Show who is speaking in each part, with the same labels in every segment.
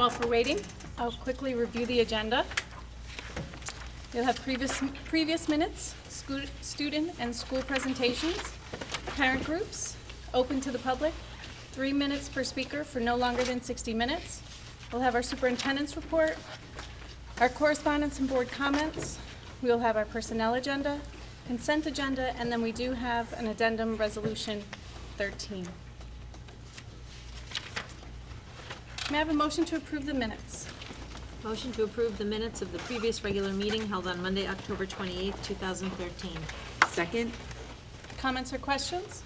Speaker 1: All for waiting. I'll quickly review the agenda. You'll have previous minutes, student and school presentations, parent groups, open to the public, 3 minutes per speaker for no longer than 60 minutes. We'll have our superintendent's report, our correspondence and board comments. We'll have our personnel agenda, consent agenda, and then we do have an addendum resolution 13. May I have a motion to approve the minutes?
Speaker 2: Motion to approve the minutes of the previous regular meeting held on Monday, October 28th, 2013.
Speaker 3: Second?
Speaker 1: Comments or questions?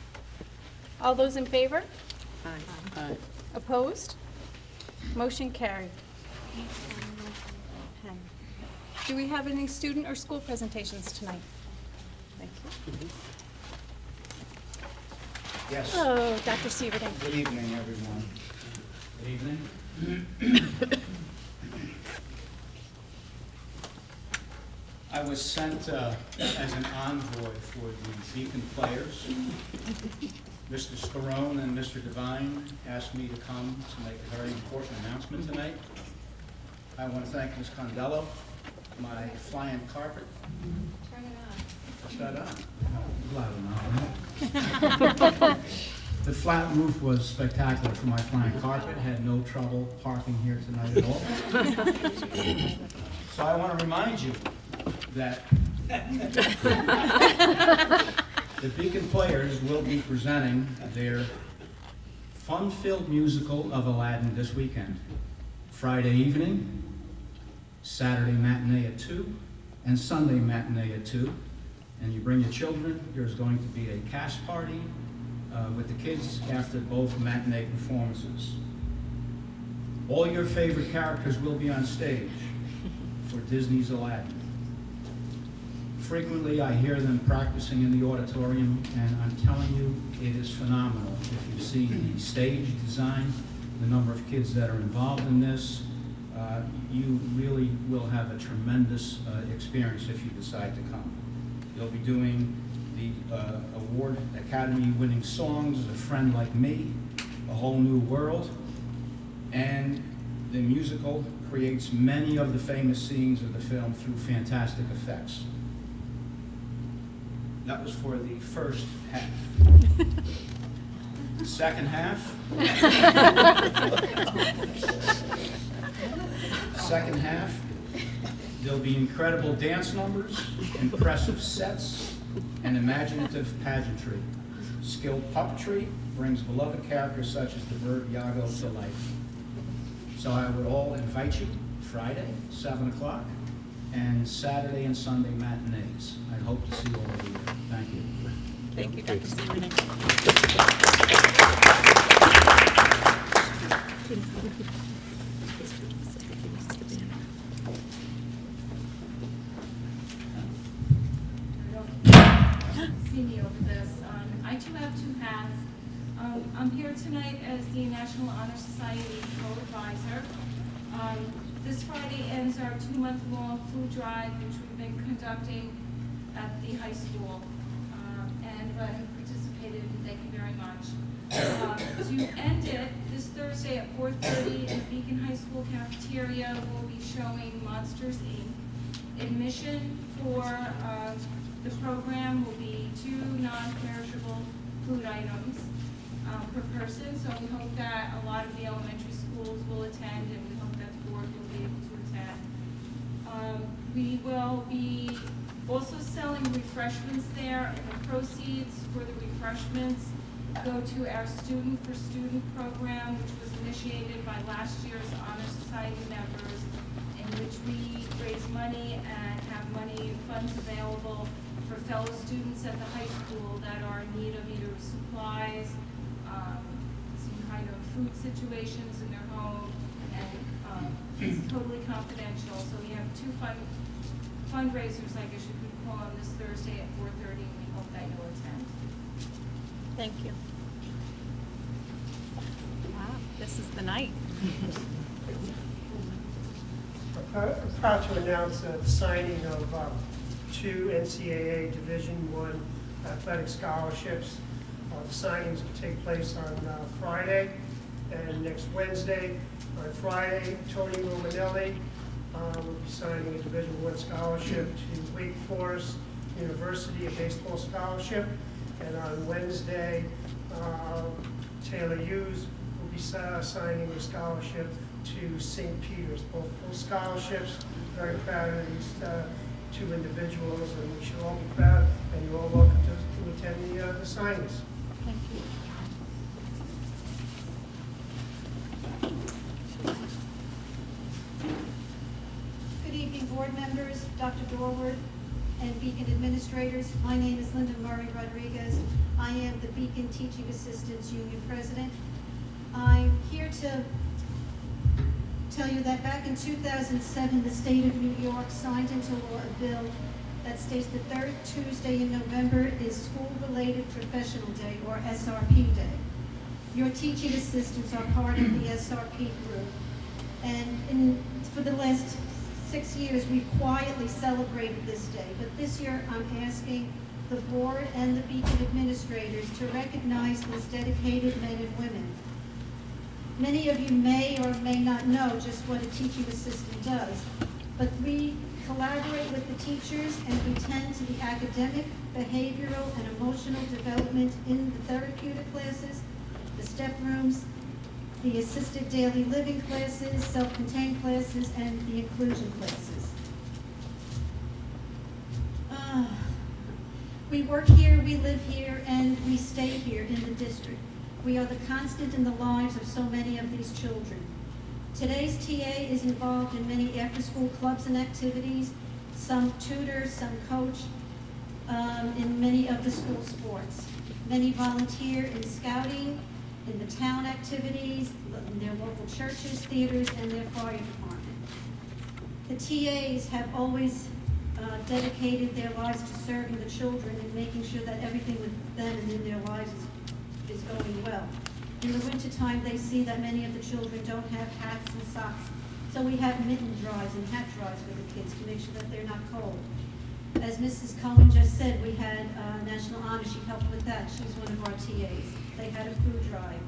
Speaker 1: All those in favor?
Speaker 3: Aye.
Speaker 1: Opposed? Motion carried.
Speaker 2: Pen.
Speaker 1: Do we have any student or school presentations tonight? Thank you.
Speaker 4: Yes.
Speaker 1: Hello, Dr. Severding.
Speaker 4: Good evening, everyone. Good evening. I was sent as an envoy for the Beacon players. Mr. Scarone and Mr. Devine asked me to come to make a very important announcement tonight. I want to thank Ms. Condello, my flying carpet.
Speaker 1: Turn it
Speaker 4: Is that on? Loud enough. The flat roof was spectacular for my flying carpet. Had no trouble parking here tonight at all. So I want to remind you that the Beacon Players will be presenting their fun-filled musical of Aladdin this weekend. Friday evening, Saturday matinee at 2, and Sunday matinee at 2. And you bring your children. There's going to be a cast party with the kids after both matinee performances. All your favorite characters will be on stage for Disney's Aladdin. Frequently I hear them practicing in the auditorium, and I'm telling you, it is phenomenal. If you see the stage design, the number of kids that are involved in this, you really will have a tremendous experience if you decide to come. You'll be doing the award Academy winning songs, A Friend Like Me, A Whole New World, and the musical creates many of the famous scenes of the film through fantastic effects. That was for the first half. The second half. Second half, there'll be incredible dance numbers, impressive sets, and imaginative pageantry. Skilled puppetry brings beloved characters such as the bird Iago to life. So I would all invite you Friday, 7 o'clock, and Saturday and Sunday matinees. I hope to see all of you there. Thank you.
Speaker 1: Thank you, Dr. Severding.
Speaker 5: See me over this. I too have two hats. I'm here tonight as the National Honor Society co-advisor. This Friday ends our 2-month-long food drive, which we've been conducting at the high school. And everybody who participated, and thank you very much. To end it, this Thursday at 4:30 in the Beacon High School cafeteria, we'll be showing Monsters, Inc. Admission for the program will be 2 non-perishable food items per person. So we hope that a lot of the elementary schools will attend, and we hope that the board will be able to attend. We will be also selling refreshments there, and the proceeds for the refreshments go to our Student for Student program, which was initiated by last year's Honor Society members, in which we raise money and have money and funds available for fellow students at the high school that are in need of either supplies, some kind of food situations in their home, and it's totally confidential. So we have 2 fundraisers, I guess you could call them, this Thursday at 4:30, and we hope that you'll attend.
Speaker 1: Thank you. Wow, this is the night.
Speaker 6: I'm proud to announce the signing of 2 NCAA Division I athletic scholarships. The signings will take place on Friday and next Wednesday. On Friday, Tony Romanelli will be signing a Division I scholarship to Wake Forest University, a baseball scholarship. And on Wednesday, Taylor Hughes will be signing a scholarship to St. Peter's, both full scholarships. Very proud of these two individuals, and we should all be proud, and you're all welcome to attend the signings.
Speaker 1: Thank you.
Speaker 7: Good evening, board members, Dr. Dorward, and Beacon administrators. My name is Linda Murray Rodriguez. I am the Beacon Teaching Assistants Union President. I'm here to tell you that back in 2007, the state of New York signed into law a bill that states the third Tuesday in November is School-Related Professional Day, or SRP Day. Your teaching assistants are part of the SRP group. And for the last 6 years, we've quietly celebrated this day. But this year, I'm asking the board and the Beacon administrators to recognize these dedicated men and women. Many of you may or may not know just what a teaching assistant does, but we collaborate with the teachers and we tend to the academic, behavioral, and emotional development in the therapeutic classes, the step rooms, the assisted daily living classes, self-contained classes, and the inclusion classes. We work here, we live here, and we stay here in the district. We are the constant in the lives of so many of these children. Today's TA is involved in many after-school clubs and activities, some tutor, some coach, in many of the school sports. Many volunteer in scouting, in the town activities, in their local churches, theaters, and their fire department. The TAs have always dedicated their lives to serving the children and making sure that everything with them and in their lives is going well. In the wintertime, they see that many of the children don't have hats and socks, so we have mitten drives and hat drives for the kids to make sure that they're not cold. As Mrs. Cohen just said, we had National Honor. She helped with that. She's one of our TAs. They had a food drive.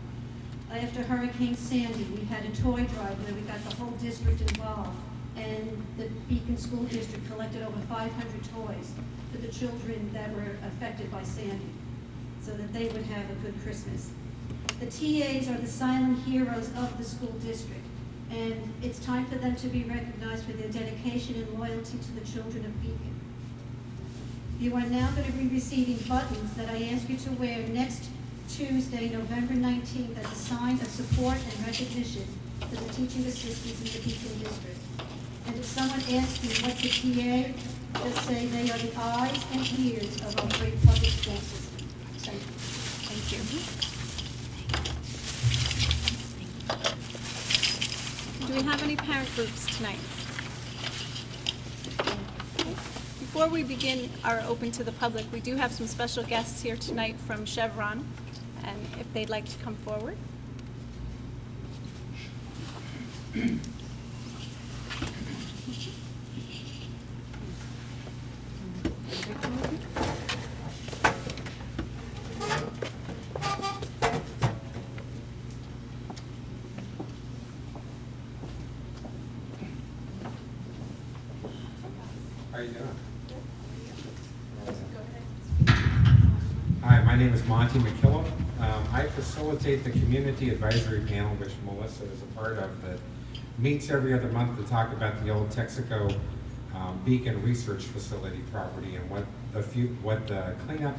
Speaker 7: After Hurricane Sandy, we had a toy drive where we got the whole district involved, and the Beacon School District collected over 500 toys for the children that were affected by Sandy, so that they would have a good Christmas. The TAs are the silent heroes of the school district, and it's time for them to be recognized for their dedication and loyalty to the children of Beacon. You are now going to be receiving buttons that I ask you to wear next Tuesday, November 19th, as a sign of support and recognition for the teaching assistants in the Beacon district. And if someone asks you what's a TA, just say they are the eyes and ears of our great public school system. Thank you.
Speaker 1: Thank you. Do we have any parent groups tonight? Before we begin our open to the public, we do have some special guests here tonight from Chevron, and if they'd like to come forward.
Speaker 8: How you doing? Hi, my name is Monty McKillop. I facilitate the community advisory panel, which Melissa is a part of, that meets every other month to talk about the old Texaco Beacon Research Facility property and what the cleanup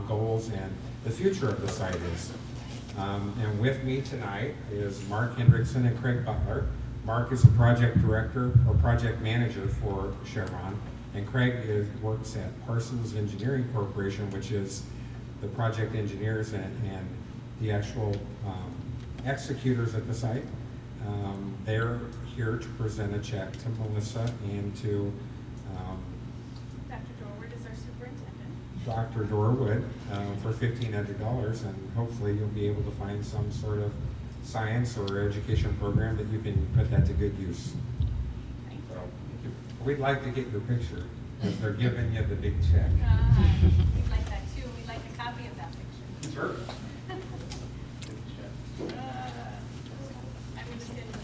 Speaker 8: goals and the future of the site is. And with me tonight is Mark Hendrickson and Craig Butler. Mark is a project director or project manager for Chevron, and Craig works at Parsons Engineering Corporation, which is the project engineers and the actual executors at the site. They're here to present a check to Melissa and to
Speaker 1: Dr. Dorward is our superintendent.
Speaker 8: Dr. Dorwood for $1,500, and hopefully you'll be able to find some sort of science or education program that you can put that to good use. So we'd like to get your picture if they're giving you the big check.
Speaker 1: We'd like that too. We'd like a copy of that picture.
Speaker 8: Sure.
Speaker 1: I'm just going to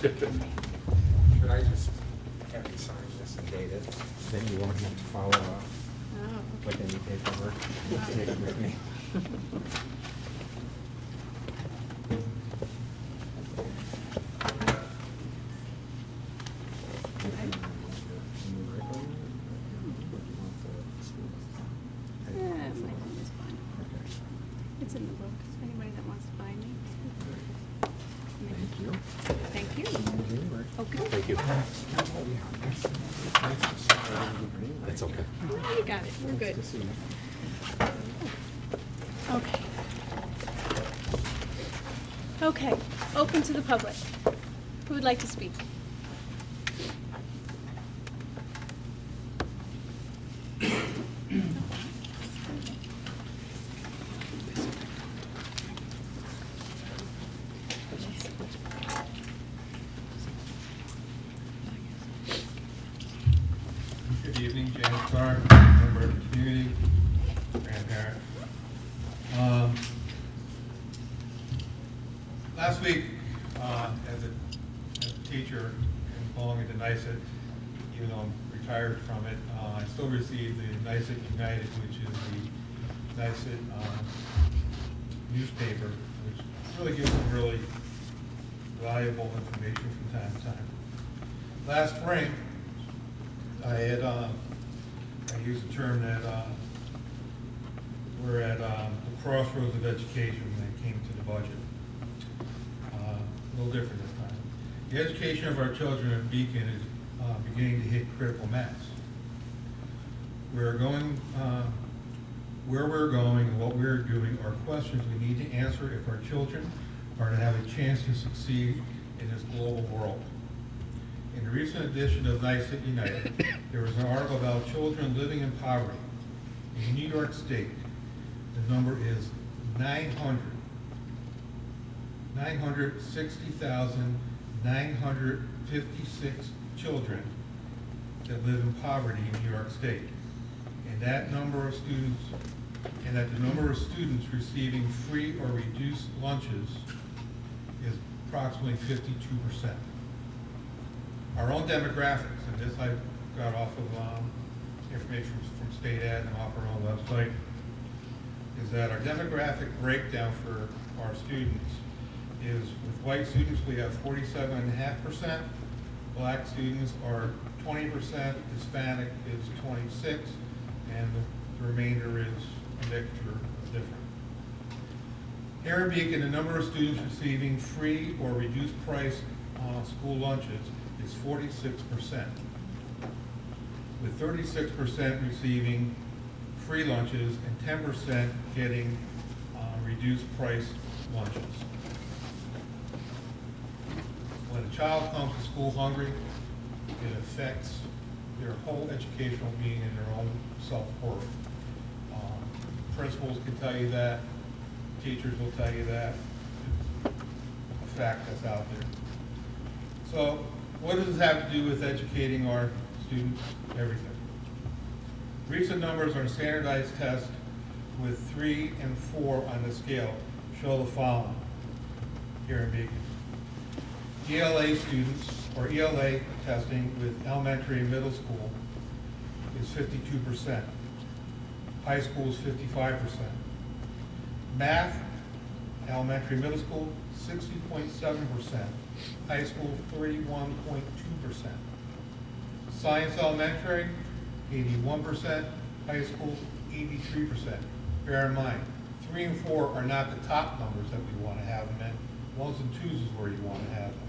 Speaker 8: Should I just have you sign this and date it? Then you won't have to follow up with any paperwork. Take it with me.
Speaker 1: It's in the book. Anybody that wants to buy me.
Speaker 8: Thank you.
Speaker 1: Thank you. Okay.
Speaker 9: Thank you. That's okay.
Speaker 1: Oh, you got it. We're good. Okay. Okay, open to the public. Who would like to speak?
Speaker 10: Good evening, James Clark, member of the community, grandparent. Last week, as a teacher and belonging to NYSUT, even though I'm retired from it, I still receive the NYSUT United, which is the NYSUT newspaper, which really gives some really valuable information from time to time. Last spring, I had, I used a term that we're at the crossroads of education when it came to the budget. A little different this time. The education of our children at Beacon is beginning to hit critical mass. We're going, where we're going and what we're doing are questions we need to answer if our children are to have a chance to succeed in this global world. In a recent edition of NYSUT United, there was an article about children living in poverty. In New York State, the number is 960,956 children that live in poverty in New York State. And that number of students, and that the number of students receiving free or reduced lunches is approximately 52%. Our own demographics, and this I got off of information from State Ed and off our own website, is that our demographic breakdown for our students is with white students we have 47.5%, black students are 20%, Hispanic is 26%, and the remainder is a mixture of different. Here in Beacon, the number of students receiving free or reduced price school lunches is 46%, with 36% receiving free lunches and 10% getting reduced price lunches. When a child comes to school hungry, it affects their whole educational being and their own self-worth. Principals can tell you that, teachers will tell you that. It's a fact that's out there. So, what does this have to do with educating our students? Everything. Recent numbers on a standardized test with 3 and 4 on the scale show the following here in Beacon. ELA students, or ELA testing with elementary and middle school is 52%. High school is 55%. Math, elementary, middle school, 60.7%. High school, 31.2%. Science elementary, 81%. High school, 83%. Bear in mind, 3 and 4 are not the top numbers that we want to have them in. 1s and 2s is where you want to have them.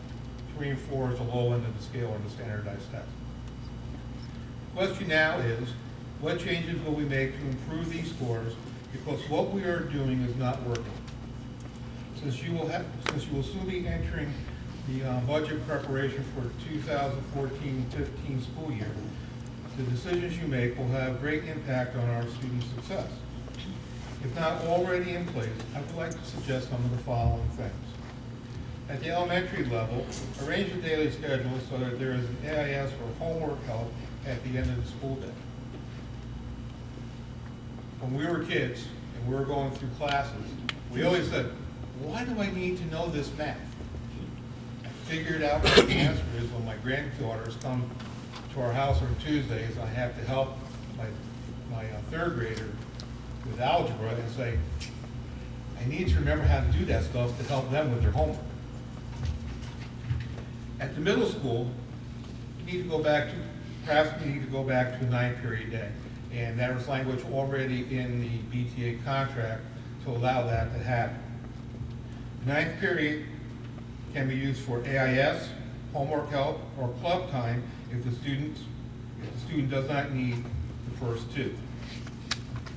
Speaker 10: 3 and 4 is the low end of the scale on the standardized test. Question now is, what changes will we make to improve these scores? Because what we are doing is not working. Since you will soon be entering the budget preparation for 2014-15 school year. The decisions you make will have great impact on our students' success. If not already in place, I would like to suggest some of the following things. At the elementary level, arrange a daily schedule so that there is an AIS or homework help at the end of the school day. When we were kids and we were going through classes, we always said, why do I need to know this math? I figured out what the answer is when my granddaughters come to our house on Tuesdays. I have to help my third grader with algebra and say, I need to remember how to do that stuff to help them with their homework. At the middle school, you need to go back to, perhaps we need to go back to a 9-period day. And there was language already in the BTA contract to allow that to happen. The 9th period can be used for AIS, homework help, or club time if the student does not need the first two.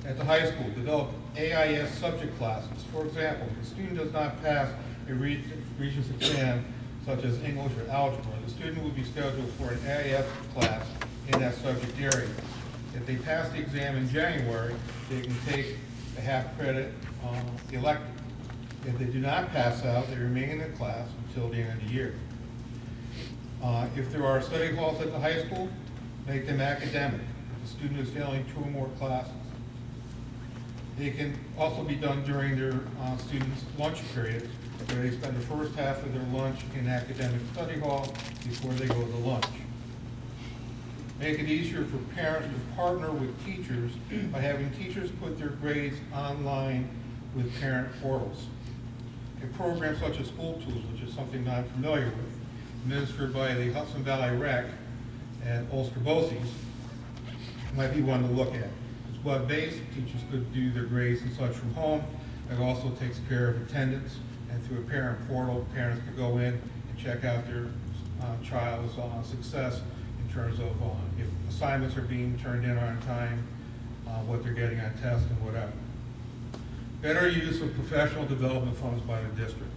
Speaker 10: At the high school, develop AIS subject classes. For example, if the student does not pass a Regents exam, such as English or algebra, the student will be scheduled for an AIS class in that subject area. If they pass the exam in January, they can take a half-credit elective. If they do not pass out, they remain in the class until the end of the year. If there are study halls at the high school, make them academic. If the student is failing 2 or more classes. They can also be done during their students' lunch periods, where they spend the first half of their lunch in academic study hall before they go to lunch. Make it easier for parents to partner with teachers by having teachers put their grades online with parent portals. A program such as School Tools, which is something I'm familiar with, administered by the Hudson Valley Rec at Ulster BOCES, might be one to look at. It's web-based, teachers could do their grades and such from home. It also takes care of attendance, and through a parent portal, parents could go in and check out their child's success in terms of if assignments are being turned in on time, what they're getting on tests and whatever. Better use of professional development funds by the district.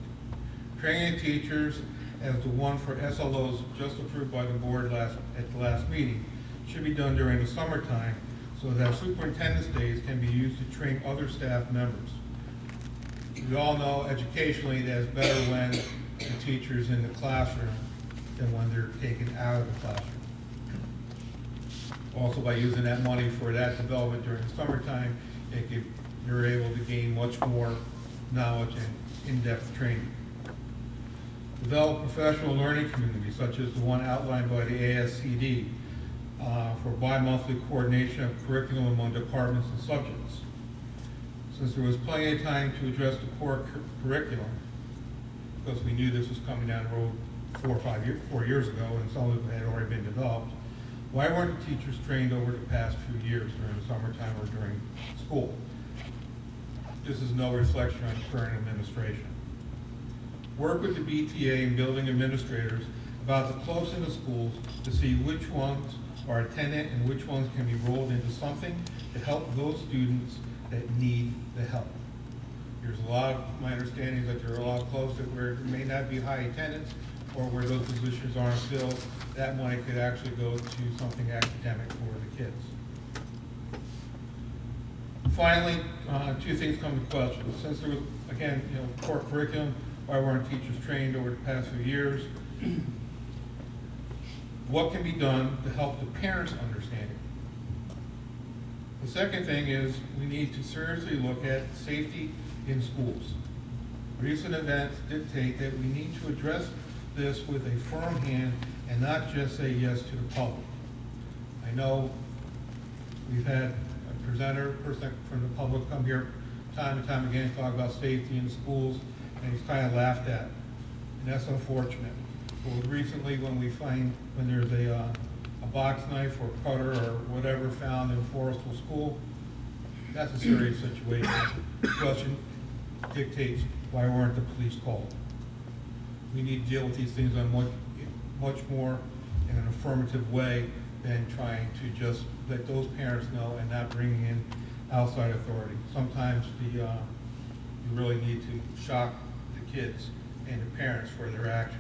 Speaker 10: Training teachers as the one for SLOs just approved by the board at the last meeting should be done during the summertime so that superintendent's days can be used to train other staff members. We all know educationally that it's better when the teacher's in the classroom than when they're taken out of the classroom. Also, by using that money for that development during the summertime, you're able to gain much more knowledge and in-depth training. Develop professional learning communities, such as the one outlined by the ASCD for bi-monthly coordination of curriculum among departments and subjects. Since there was plenty of time to address the core curriculum, because we knew this was coming down the road 4 years ago, and some of it had already been developed, why weren't the teachers trained over the past few years during the summertime or during school? This is no reflection on the current administration. Work with the BTA and building administrators about the clubs in the schools to see which ones are attendant and which ones can be rolled into something to help those students that need the help. There's a lot of, my understanding is that there are a lot of clubs that where there may not be high attendance or where those positions aren't filled. That money could actually go to something academic for the kids. Finally, 2 things come to question. Since there was, again, core curriculum, why weren't teachers trained over the past few years? What can be done to help the parents understand it? The second thing is we need to seriously look at safety in schools. Recent events dictate that we need to address this with a firm hand and not just say yes to the public. I know we've had a presenter, person from the public come here time and time again, talk about safety in schools, and he's kind of laughed at. And that's unfortunate. Well, recently when there's a box knife or cutter or whatever found in Forestville School, that's a serious situation. The question dictates, why weren't the police called? We need to deal with these things on much more in an affirmative way than trying to just let those parents know and not bringing in outside authority. Sometimes you really need to shock the kids and the parents for their actions.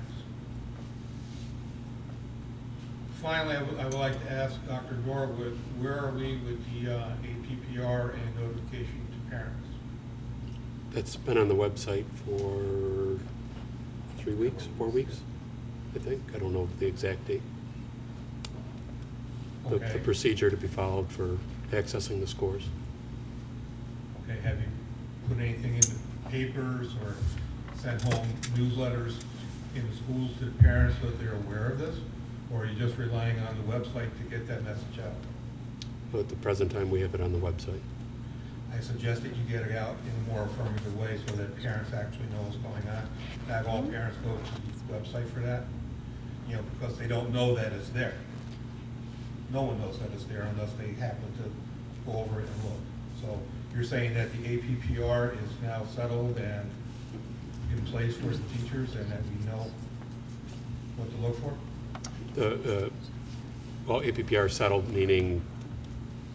Speaker 10: finally, I would like to ask Dr. Dorwood, where are we with the APPR and notification to parents?
Speaker 9: That's been on the website for 3 weeks, 4 weeks, I think. I don't know the exact date. The
Speaker 10: Okay.
Speaker 9: procedure to be followed for accessing the scores.
Speaker 10: Okay, have you put anything in the papers or sent home newsletters in the schools to the parents so that they're aware of this? Or are you just relying on the website to get that message out?
Speaker 9: But at the present time, we have it on the website.
Speaker 10: I suggest that you get it out in a more affirmative way so that parents actually know what's going on. Not all parents go to the website for that, you know, because they don't know that it's there. No one knows that it's there unless they happen to go over it and look. So you're saying that the APPR is now settled and in place for the teachers and that we know what to look for?
Speaker 9: Well, APPR settled, meaning,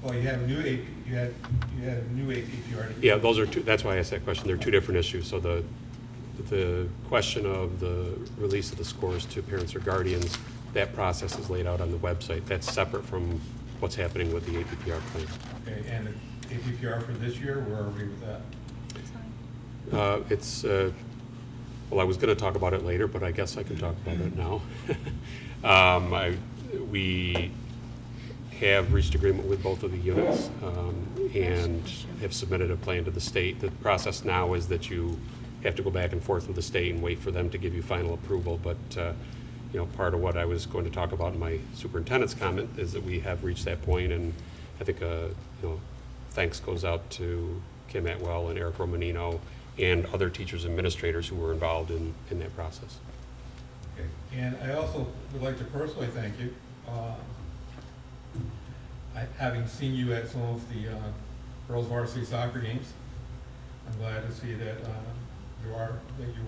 Speaker 10: Well, you have a new you had a new APPR.
Speaker 9: yeah, those are two, that's why I asked that question. They're two different issues. So the question of the release of the scores to parents or guardians, that process is laid out on the website. That's separate from what's happening with the APPR plan.
Speaker 10: Okay, and the APPR for this year, where are we with that?
Speaker 9: It's, well, I was going to talk about it later, but I guess I can talk about it now. We have reached agreement with both of the units and have submitted a plan to the state. The process now is that you have to go back and forth with the state and wait for them to give you final approval. But you know, part of what I was going to talk about in my superintendent's comment is that we have reached that point, and I think you know, thanks goes out to Kim Atwell and Eric Romanino and other teachers and administrators who were involved in that process.
Speaker 10: Okay, and I also would like to personally thank you. Having seen you at some of the girls varsity soccer games, I'm glad to see that you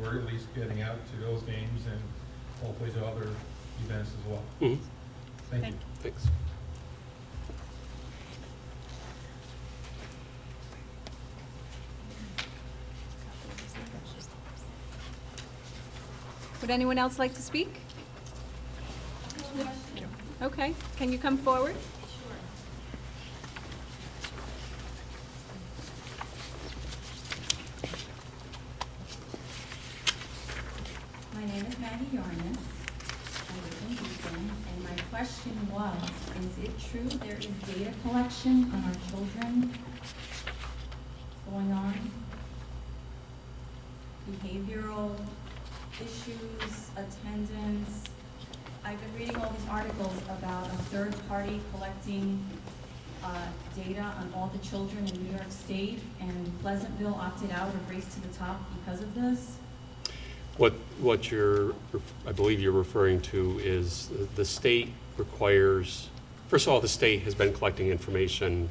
Speaker 10: were at least getting out to those games and hopefully to other events as well.
Speaker 9: Mm-hmm.
Speaker 10: Thank you.
Speaker 9: Thanks.
Speaker 1: Would anyone else like to speak? Okay, can you come forward?
Speaker 11: My name is Maggie Yarnes. I live in Beacon, and my question was, is it true there is data collection on our children going on? Behavioral issues, attendance. I've been reading all these articles about a third party collecting data on all the children in New York State, and Pleasantville opted out of Race to the Top because of this.
Speaker 9: What I believe you're referring to is the state requires, first of all, the state has been collecting information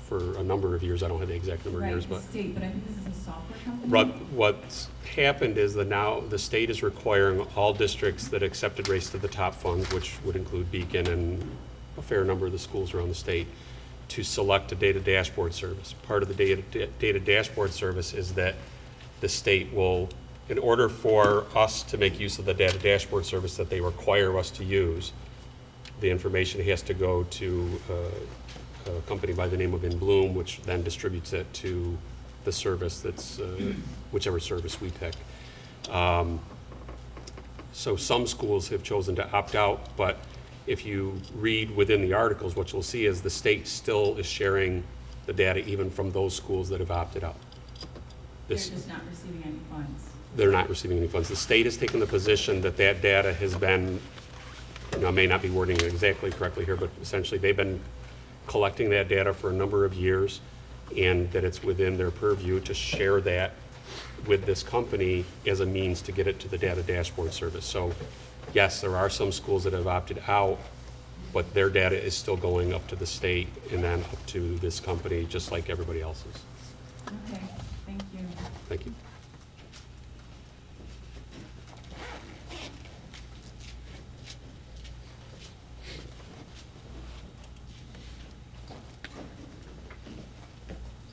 Speaker 9: for a number of years. I don't have the exact number of years, but.
Speaker 11: Right, the state, but I think this is a software company.
Speaker 9: What's happened is that now the state is requiring all districts that accepted Race to the Top funds, which would include Beacon and a fair number of the schools around the state, to select a data dashboard service. Part of the data dashboard service is that the state will, in order for us to make use of the data dashboard service that they require us to use, the information has to go to a company by the name of InBloom, which then distributes it to the service that's, whichever service we pick. So some schools have chosen to opt out, but if you read within the articles, what you'll see is the state still is sharing the data even from those schools that have opted out.
Speaker 11: They're just not receiving any funds.
Speaker 9: They're not receiving any funds. The state has taken the position that that data has been, you know, I may not be wording it exactly correctly here, but essentially they've been collecting that data for a number of years, and that it's within their purview to share that with this company as a means to get it to the data dashboard service. So yes, there are some schools that have opted out, but their data is still going up to the state and then up to this company, just like everybody else's.
Speaker 11: Okay, thank you.
Speaker 9: Thank you.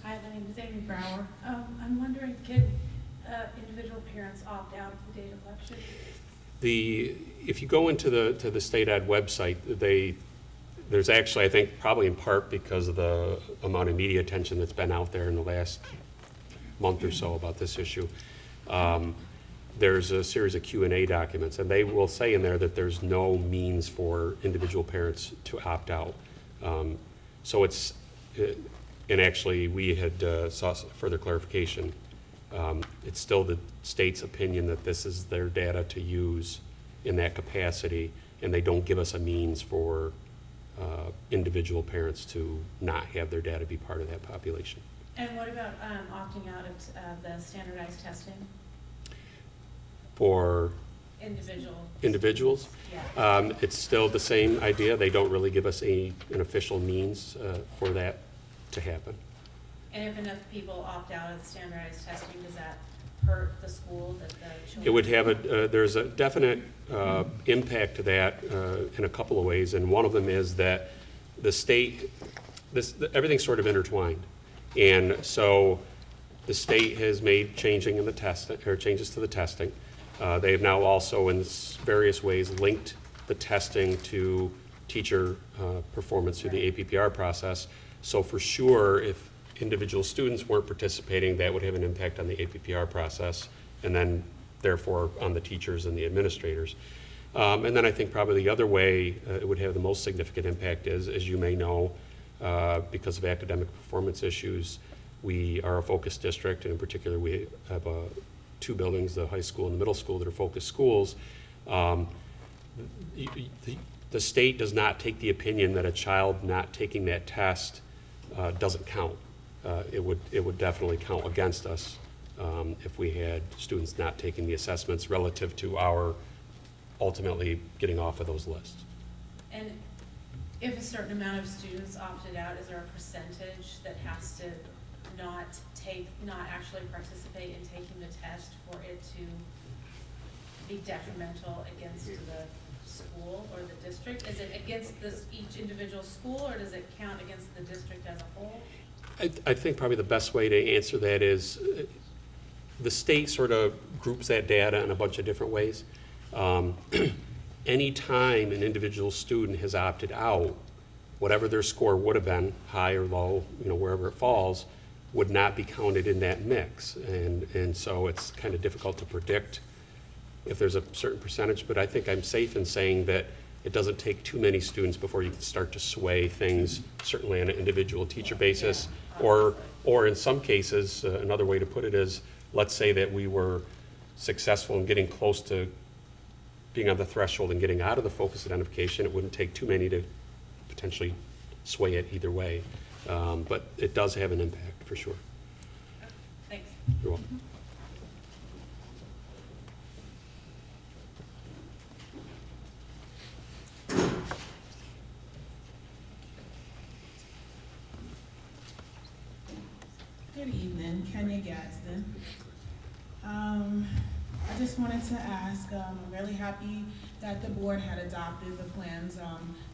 Speaker 12: Hi, my name is Amy Brower. I'm wondering, can individual parents opt out of the data collection?
Speaker 9: if you go into the state ed website, there's actually, I think, probably in part because of the amount of media attention that's been out there in the last month or so about this issue. There's a series of Q&A documents, and they will say in there that there's no means for individual parents to opt out. So it's, and actually we had saw further clarification. It's still the state's opinion that this is their data to use in that capacity, and they don't give us a means for individual parents to not have their data be part of that population.
Speaker 12: And what about opting out of the standardized testing?
Speaker 9: For individuals,
Speaker 12: Yeah.
Speaker 9: it's still the same idea. They don't really give us an official means for that to happen.
Speaker 12: And if enough people opt out of the standardized testing, does that hurt the school that the children?
Speaker 9: It would have there's a definite impact to that in a couple of ways, and one of them is that the state, everything's sort of intertwined, and so the state has made changes to the testing. They have now also, in various ways, linked the testing to teacher performance through the APPR process. So for sure, if individual students weren't participating, that would have an impact on the APPR process, and then therefore on the teachers and the administrators. And then I think probably the other way it would have the most significant impact is, as you may know, because of academic performance issues, we are a focus district, and in particular we have two buildings, the high school and the middle school, that are focus schools. The state does not take the opinion that a child not taking that test doesn't count. It would definitely count against us if we had students not taking the assessments relative to our ultimately getting off of those lists.
Speaker 12: And if a certain amount of students opted out, is there a percentage that has to not actually participate in taking the test for it to be detrimental against the school or the district? Is it against each individual school, or does it count against the district as a whole?
Speaker 9: I think probably the best way to answer that is the state sort of groups that data in a bunch of different ways. Any time an individual student has opted out, whatever their score would have been, high or low, wherever it falls, would not be counted in that mix. And so it's kind of difficult to predict if there's a certain percentage, but I think I'm safe in saying that it doesn't take too many students before you can start to sway things, certainly on an individual teacher basis, or in some cases, another way to put it is, let's say that we were successful in getting close to being on the threshold and getting out of the focus identification. It wouldn't take too many to potentially sway it either way, but it does have an impact for sure.
Speaker 12: Thanks.
Speaker 9: You're welcome.
Speaker 13: Good evening, Kenya Gadsden. I just wanted to ask, I'm really happy that the board had adopted the plans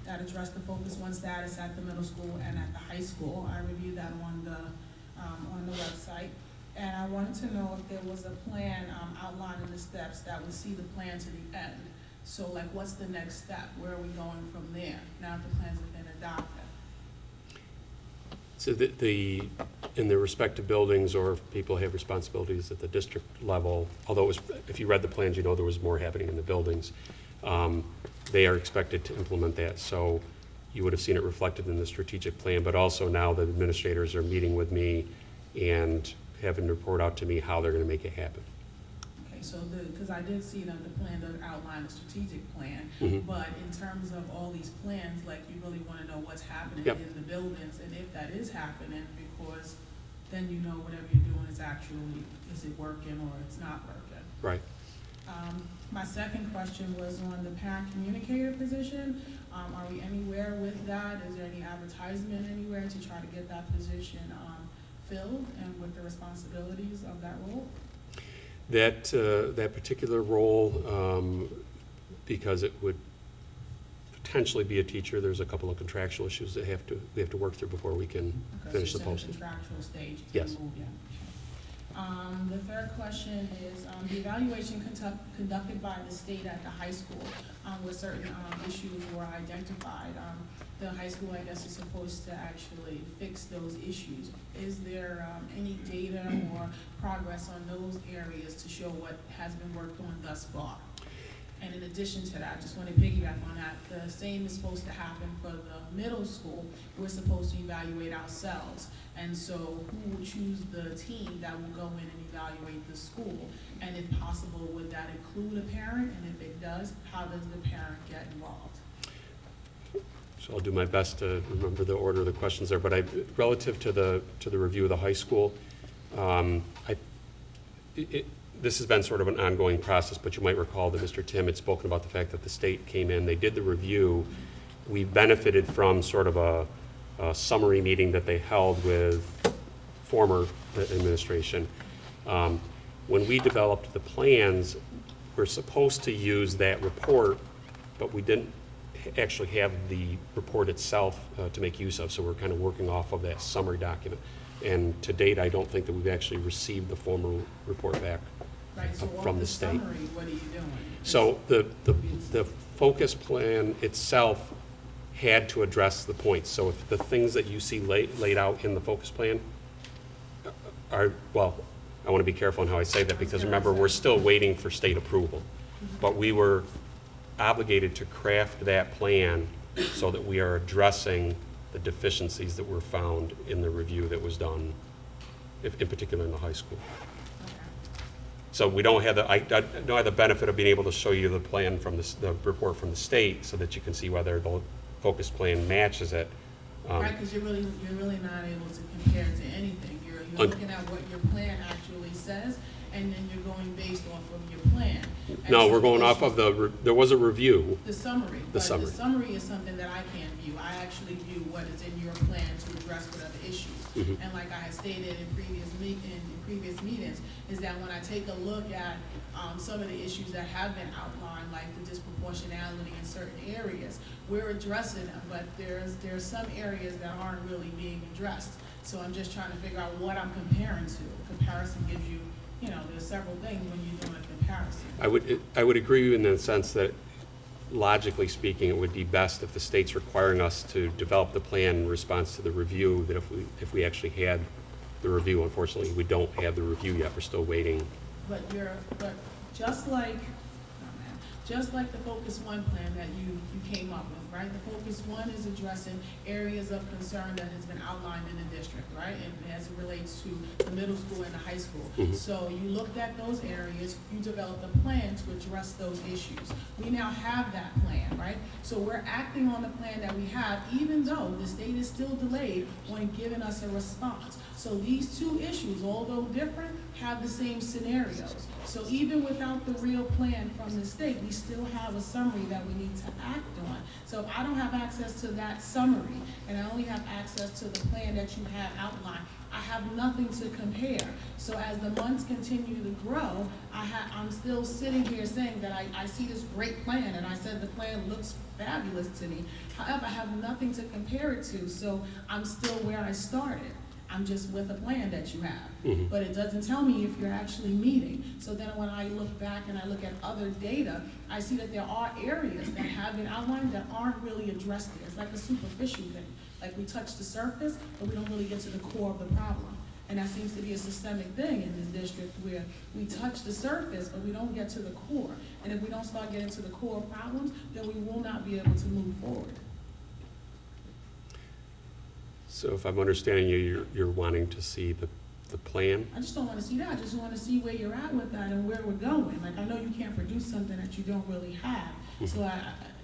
Speaker 13: that address the Focus One status at the middle school and at the high school. I reviewed that on the website. And I wanted to know if there was a plan outlining the steps that would see the plan to the end. So like, what's the next step? Where are we going from there now that the plans have been adopted?
Speaker 9: So in the respective buildings, or if people have responsibilities at the district level, although if you read the plans, there was more happening in the buildings, they are expected to implement that. So you would have seen it reflected in the strategic plan, but also now the administrators are meeting with me and having to report out to me how they're going to make it happen.
Speaker 13: Okay, so because I did see that the plan does outline a strategic plan, but in terms of all these plans, like, you really want to know what's happening in the buildings, and if that is happening, because then whatever you're doing is it working or it's not working.
Speaker 9: Right.
Speaker 13: My second question was on the parent communicator position. Are we anywhere with that? Is there any advertisement anywhere to try to get that position filled and with the responsibilities of that role?
Speaker 9: That particular role, because it would potentially be a teacher, there's a couple of contractual issues that we have to work through before we can finish the posting.
Speaker 13: Contractual stage.
Speaker 9: Yes.
Speaker 13: The third question is, the evaluation conducted by the state at the high school, where certain issues were identified. The high school, I guess, is supposed to actually fix those issues. Is there any data or progress on those areas to show what has been worked on thus far? And in addition to that, I just want to piggyback on that, the same is supposed to happen for the middle school. We're supposed to evaluate ourselves. And so who will choose the team that will go in and evaluate the school? And if possible, would that include a parent? And if it does, how does the parent get involved?
Speaker 9: So I'll do my best to remember the order of the questions there, but relative to the review of the high school, this has been sort of an ongoing process, but you might recall that Mr. Tim had spoken about the fact that the state came in, they did the review. We benefited from sort of a summary meeting that they held with former administration. When we developed the plans, we're supposed to use that report, but we didn't actually have the report itself to make use of, so we're kind of working off of that summary document. And to date, I don't think that we've actually received the formal report back from the state.
Speaker 13: Summary, what are you doing?
Speaker 9: So the focus plan itself had to address the points. So if the things that you see laid out in the focus plan are, well, I want to be careful on how I say that, because remember, we're still waiting for state approval. But we were obligated to craft that plan so that we are addressing the deficiencies that were found in the review that was done, in particular in the high school. So we don't have I don't have the benefit of being able to show you the plan from the report from the state so that you can see whether the focus plan matches it.
Speaker 13: Right, because you're really not able to compare it to anything. You're looking at what your plan actually says, and then you're going based off of your plan. And
Speaker 9: No,
Speaker 13: so
Speaker 9: we're going off of there was a review.
Speaker 13: the summary.
Speaker 9: The summary.
Speaker 13: The summary is something that I can't view. I actually view what is in your plan to address whatever issues.
Speaker 9: Mhm.
Speaker 13: And like I had stated in previous meetings, is that when I take a look at some of the issues that have been outlined, like the disproportionality in certain areas, we're addressing them, but there's some areas that aren't really being addressed. So I'm just trying to figure out what I'm comparing to. Comparison gives you, there's several things when you're doing a comparison.
Speaker 9: I would agree in the sense that, logically speaking, it would be best if the state's requiring us to develop the plan in response to the review, that if we actually had the review. Unfortunately, we don't have the review yet. We're still waiting.
Speaker 13: But just like the Focus One plan that you came up with, right? The Focus One is addressing areas of concern that has been outlined in the district, right? And as it relates to the middle school and the high school.
Speaker 9: Mhm.
Speaker 13: So you looked at those areas, you developed a plan to address those issues. We now have that plan, right? So we're acting on the plan that we have, even though the state is still delayed on giving us a response. So these two issues, although different, have the same scenarios. So even without the real plan from the state, we still have a summary that we need to act on. So if I don't have access to that summary, and I only have access to the plan that you have outlined, I have nothing to compare. So as the months continue to grow, I'm still sitting here saying that I see this great plan, and I said the plan looks fabulous to me. However, I have nothing to compare it to, so I'm still where I started. I'm just with a plan that you have.
Speaker 9: Mhm.
Speaker 13: But it doesn't tell me if you're actually meeting. So then when I look back and I look at other data, I see that there are areas that have been outlined that aren't really addressed there. It's like a superficial thing. Like we touch the surface, but we don't really get to the core of the problem. And that seems to be a systemic thing in this district where we touch the surface, but we don't get to the core. And if we don't start getting to the core problems, then we will not be able to move forward.
Speaker 9: So if I'm understanding you, you're wanting to see the plan?
Speaker 13: I just don't want to see that. I just want to see where you're at with that and where we're going. Like, I know you can't produce something that you don't really have. So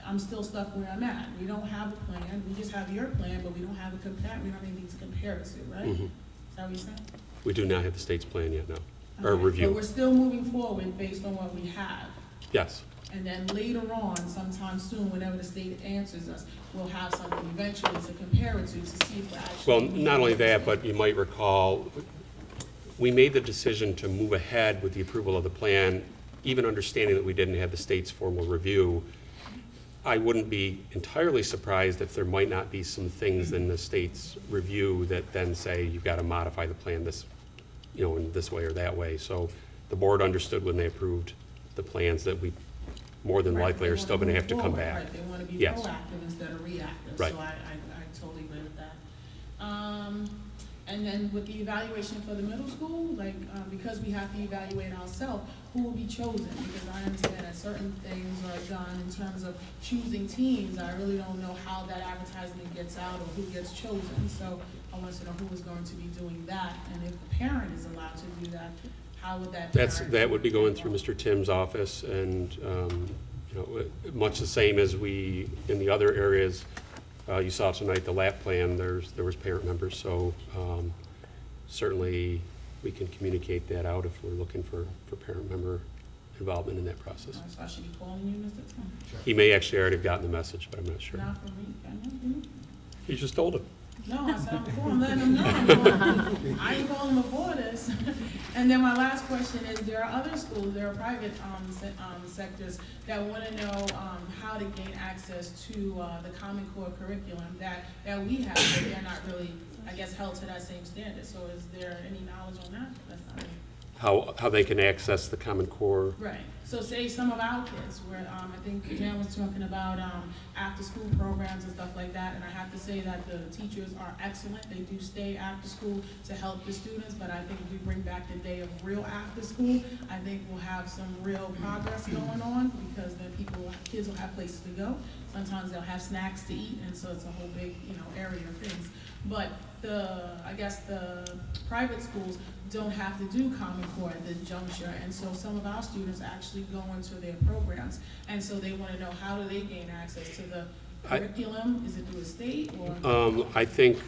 Speaker 13: I'm still stuck where I'm at. We don't have a plan. We just have your plan, but we don't have we don't have anything to compare it to, right?
Speaker 9: Mhm.
Speaker 13: Is that what you're saying?
Speaker 9: We do not have the state's plan yet, no. Or
Speaker 13: Okay.
Speaker 9: review.
Speaker 13: But we're still moving forward based on what we have.
Speaker 9: Yes.
Speaker 13: And then later on, sometime soon, whenever the state answers us, we'll have something eventually to compare it to see if we're actually.
Speaker 9: Well, not only that, but you might recall, we made the decision to move ahead with the approval of the plan, even understanding that we didn't have the state's formal review. I wouldn't be entirely surprised if there might not be some things in the state's review that then say you've got to modify the plan. in this way or that way. So the board understood when they approved the plans that we more than
Speaker 13: Right,
Speaker 9: likely
Speaker 13: they
Speaker 9: are still going to
Speaker 13: wanna
Speaker 9: have to
Speaker 13: move
Speaker 9: come
Speaker 13: forward,
Speaker 9: back.
Speaker 13: right, they wanna be
Speaker 9: Yes.
Speaker 13: proactive instead of reactive,
Speaker 9: Right.
Speaker 13: so I totally agree with that. And then with the evaluation for the middle school, like, because we have to evaluate ourselves, who will be chosen? Because I understand that certain things are done in terms of choosing teams, I really don't know how that advertisement gets out or who gets chosen, so I want to know who is going to be doing that, and if the parent is allowed to do that, how would that parent?
Speaker 9: That would be going through Mr. Tim's office, and, much the same as we, in the other areas, you saw tonight, the LAP plan, there was parent members, so certainly we can communicate that out if we're looking for parent member involvement in that process.
Speaker 13: So I should be calling you, Mr. Tom?
Speaker 9: He may actually already have gotten the message, but I'm not sure.
Speaker 13: Not for me, can you?
Speaker 9: He just told him.
Speaker 13: No, I said before, I'm letting them know. I ain't calling before this. And then my last question is, there are other schools, there are private sectors that want to know how to gain access to the Common Core curriculum that we have, but they're not really, I guess, held to that same standard. So is there any knowledge on that? That's not really.
Speaker 9: How they can access the Common Core.
Speaker 13: Right, so say some of our kids, where, I think Jan was talking about, after-school programs and stuff like that, and I have to say that the teachers are excellent, they do stay after school to help the students, but I think if we bring back the day of real after-school, I think we'll have some real progress going on, because then kids will have places to go, sometimes they'll have snacks to eat, and so it's a whole big, area of things. But I guess the private schools don't have to do Common Core at this juncture, and so some of our students actually go into their programs, and so they want to know, how do they gain access to the curriculum? Is it through the state, or?
Speaker 9: I think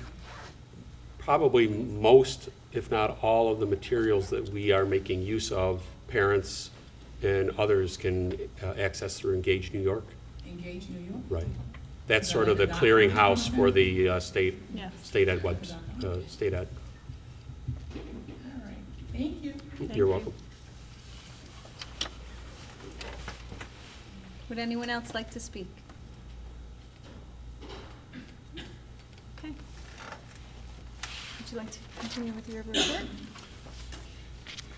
Speaker 9: probably most, if not all, of the materials that we are making use of, parents and others can access through Engage New York.
Speaker 13: Engage New York?
Speaker 9: Right. That's
Speaker 13: Is that
Speaker 9: sort of
Speaker 13: like
Speaker 9: the
Speaker 13: a
Speaker 9: clearinghouse for
Speaker 13: document?
Speaker 9: the state ed webs, state ed.
Speaker 13: All right, thank you.
Speaker 9: You're welcome.
Speaker 1: Would anyone else like to speak? Okay. Would you like to continue with your report?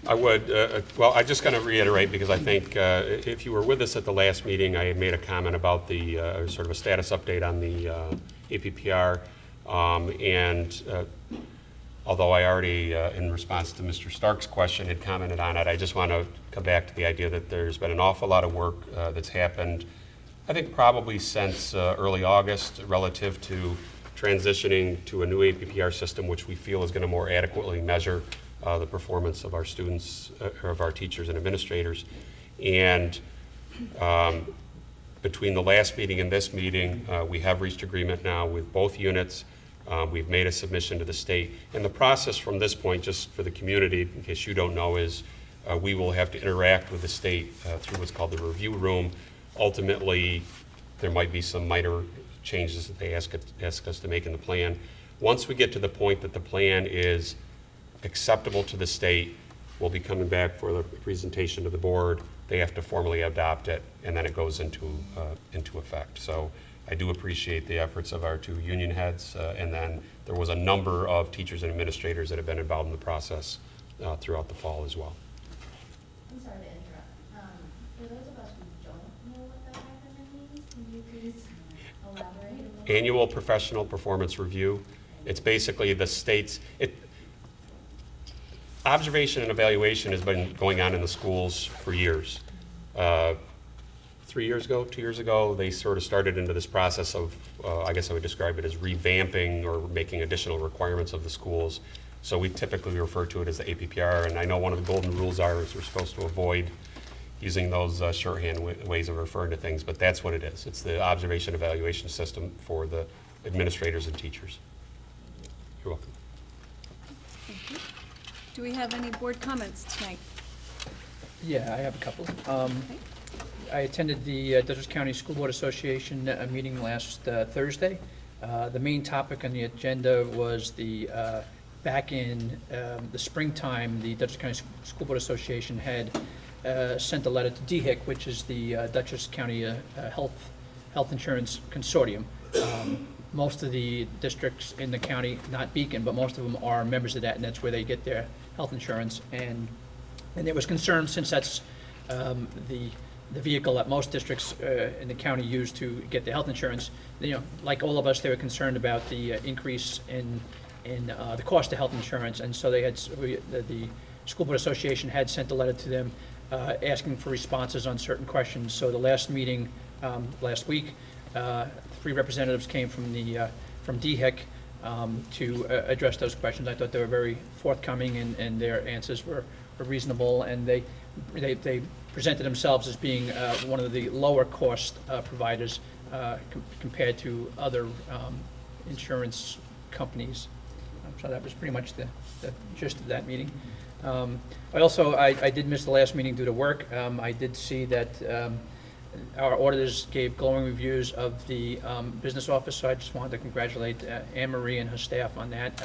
Speaker 9: I would, well, I just going to reiterate, because I think if you were with us at the last meeting, I had made a comment about the sort of a status update on the APPR, and although I already, in response to Mr. Stark's question, had commented on it, I just want to come back to the idea that there's been an awful lot of work that's happened, I think probably since early August, relative to transitioning to a new APPR system, which we feel is going to more adequately measure the performance of our students, or of our teachers and administrators. And between the last meeting and this meeting, we have reached agreement now with both units. We've made a submission to the state. And the process from this point, just for the community, in case you don't know, is we will have to interact with the state through what's called the review room. Ultimately, there might be some minor changes that they ask us to make in the plan. Once we get to the point that the plan is acceptable to the state, we'll be coming back for the presentation to the board. They have to formally adopt it, and then it goes into effect. So I do appreciate the efforts of our two union heads, and then there was a number of teachers and administrators that have been involved in the process throughout the fall as well.
Speaker 14: I'm sorry to interrupt. For those of us who don't know what that acronym means, can you please elaborate a little?
Speaker 9: Annual Professional Performance Review. It's basically the state's, observation and evaluation has been going on in the schools for years. 3 years ago, 2 years ago, they sort of started into this process of, I guess I would describe it as revamping or making additional requirements of the schools. So we typically refer to it as the APPR, and I know one of the golden rules is we're supposed to avoid using those shorthand ways of referring to things, but that's what it is. It's the observation evaluation system for the administrators and teachers. You're welcome.
Speaker 1: Thank you. Do we have any board comments tonight?
Speaker 15: Yeah, I have a couple. I attended the Dutchess County School Board Association meeting last Thursday. The main topic on the agenda was back in the springtime, the Dutchess County School Board Association had sent a letter to DHIC, which is the Dutchess County Health Insurance Consortium. Most of the districts in the county, not Beacon, but most of them are members of that, and that's where they get their health insurance, and there was concern, since that's the vehicle that most districts in the county use to get the health insurance, you know, like all of us, they were concerned about the increase in the cost of health insurance, and so they had, the School Board Association had sent a letter to them asking for responses on certain questions. So the last meeting, last week, 3 representatives came from DHEC to address those questions. I thought they were very forthcoming, and their answers were reasonable, and they presented themselves as being one of the lower cost providers compared to other insurance companies. So that was pretty much the gist of that meeting. I did miss the last meeting due to work. I did see that our auditors gave glowing reviews of the business office, so I just wanted to congratulate Anne Marie and her staff on that.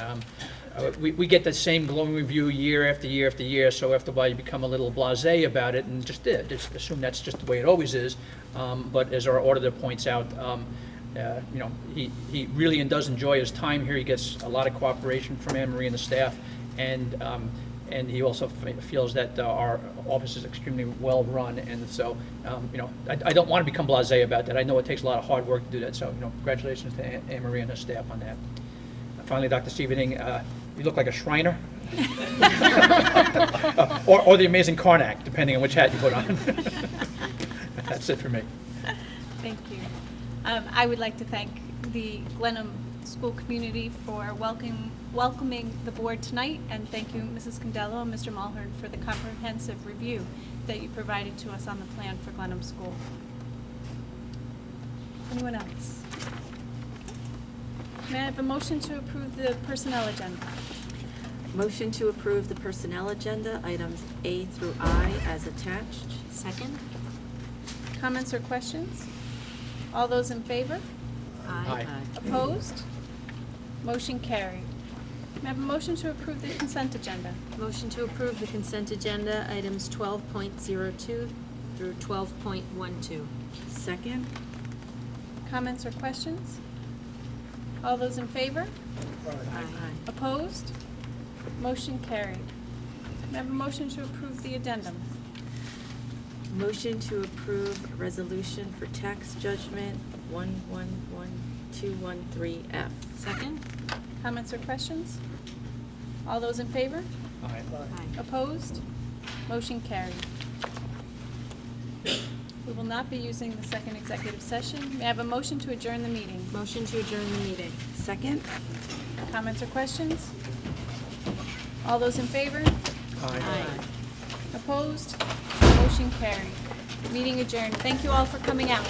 Speaker 15: We get the same glowing review year after year after year, so after a while you become a little blasé about it and just assume that's just the way it always is. But as our auditor points out, you know, he really does enjoy his time here. He gets a lot of cooperation from Anne Marie and the staff, and he also feels that our office is extremely well run, and so you know, I don't want to become blasé about that. I know it takes a lot of hard work to do that, so you know, congratulations to Anne Marie and her staff on that. Finally, Dr. Stevening, you look like a Shriner, or the amazing Karnak, depending on which hat you put on. That's it for me.
Speaker 1: Thank you. I would like to thank the Glenham school community for welcoming the board tonight, and thank you, Mrs. Condello and Mr. Mulhern, for the comprehensive review that you provided to us on the plan for Glenham School. Anyone else? May I have a motion to approve the personnel agenda?
Speaker 3: Motion to approve the personnel agenda, items A through I as attached.
Speaker 2: Second?
Speaker 1: Comments or questions? All those in favor?
Speaker 15: Aye.
Speaker 1: Opposed? Motion carried. May I have a motion to approve the consent agenda?
Speaker 2: Motion to approve the consent agenda, items 12.02 through 12.12.
Speaker 3: Second.
Speaker 1: Comments or questions? All those in favor?
Speaker 3: Aye.
Speaker 1: Opposed? Motion carried. May I have a motion to approve the addendum?
Speaker 3: Motion to approve resolution for tax judgment 111213F.
Speaker 2: Second?
Speaker 1: Comments or questions? All those in favor?
Speaker 15: Aye.
Speaker 1: Opposed? Motion carried. We will not be using the second executive session. May I have a motion to adjourn the meeting?
Speaker 2: Motion to adjourn the meeting.
Speaker 3: Second.
Speaker 1: Comments or questions? All those in favor?
Speaker 2: Aye.
Speaker 1: Opposed? Motion carried. Meeting adjourned. Thank you all for coming out.